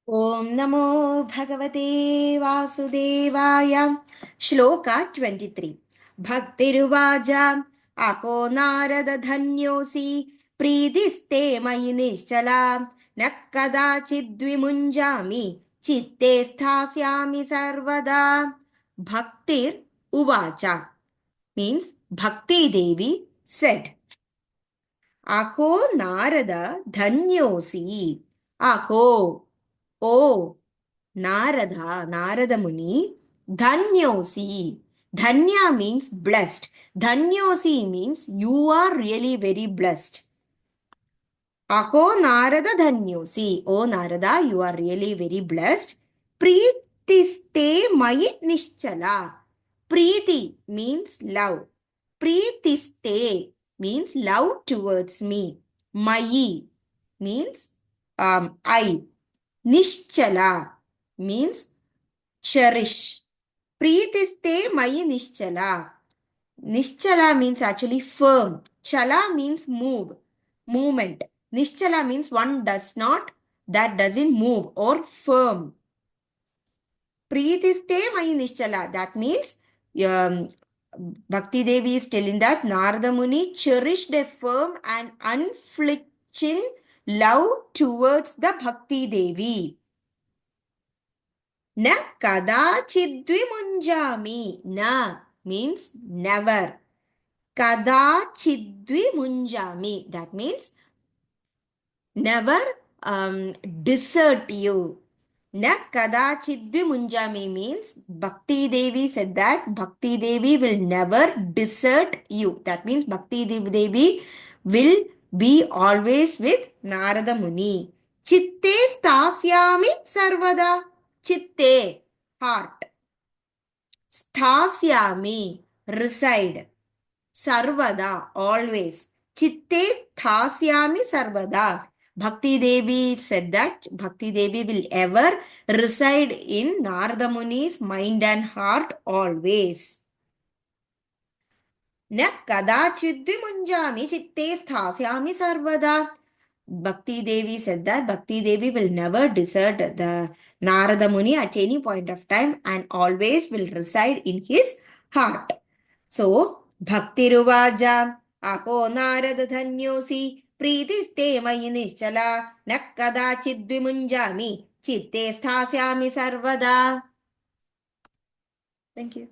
Om Namo Bhagavate Vasudevaya. Shloka 23. Bhaktiruvaja Aho Narada Dhanyosi Pridiste Mayi Nischala Nakkadachidvimunjami Chitte Sthasyami Sarvada. Bhaktir Uvacha means Bhakti Devi said, Aho Narada Dhanyosi. Aho, oh, Narada Muni, Dhanyosi. Dhanya means blessed. Dhanyosi means you are really very blessed. Aho Narada Dhanyosi. Oh Narada, you are really very blessed. Preetiste Mayi Nischala. Preeti means love. Preetiste means love towards me. Mayi means I. Nischala means cherish. Preetiste Mayi Nischala. Nischala means actually firm. Chala means move, movement. Nischala means one does not, that doesn't move or firm. Preetiste Mayi Nischala. That means Bhakti Devi is telling that Narada Muni cherished a firm and unflinching love towards the Bhakti Devi. Na kadachidvimunjami. Na means never. Kadachidvimunjami. That means never desert you. Na kadachidvimunjami means Bhakti Devi said that Bhakti Devi will never desert you. That means Bhakti Devi will be always with Narada Muni. Chitte stasyami sarvada. Chitte, heart. Sthasyami, reside. Sarvada, always. Chitte thasyami sarvada. Bhakti Devi said that Bhakti Devi will ever reside in Narada Muni's mind and heart always. Na kadachidvimunjami chitte sthasyami sarvada. Bhakti Devi said that Bhakti Devi will never desert the Narada Muni at any point of time and always will reside in his heart. So, Bhakti Ruvaja, Aho Narada Dhanyosi, Preetiste Mayi Nischala, Nakkada Chidvimunjami, Chitte Sthasyami Sarvada. Thank you.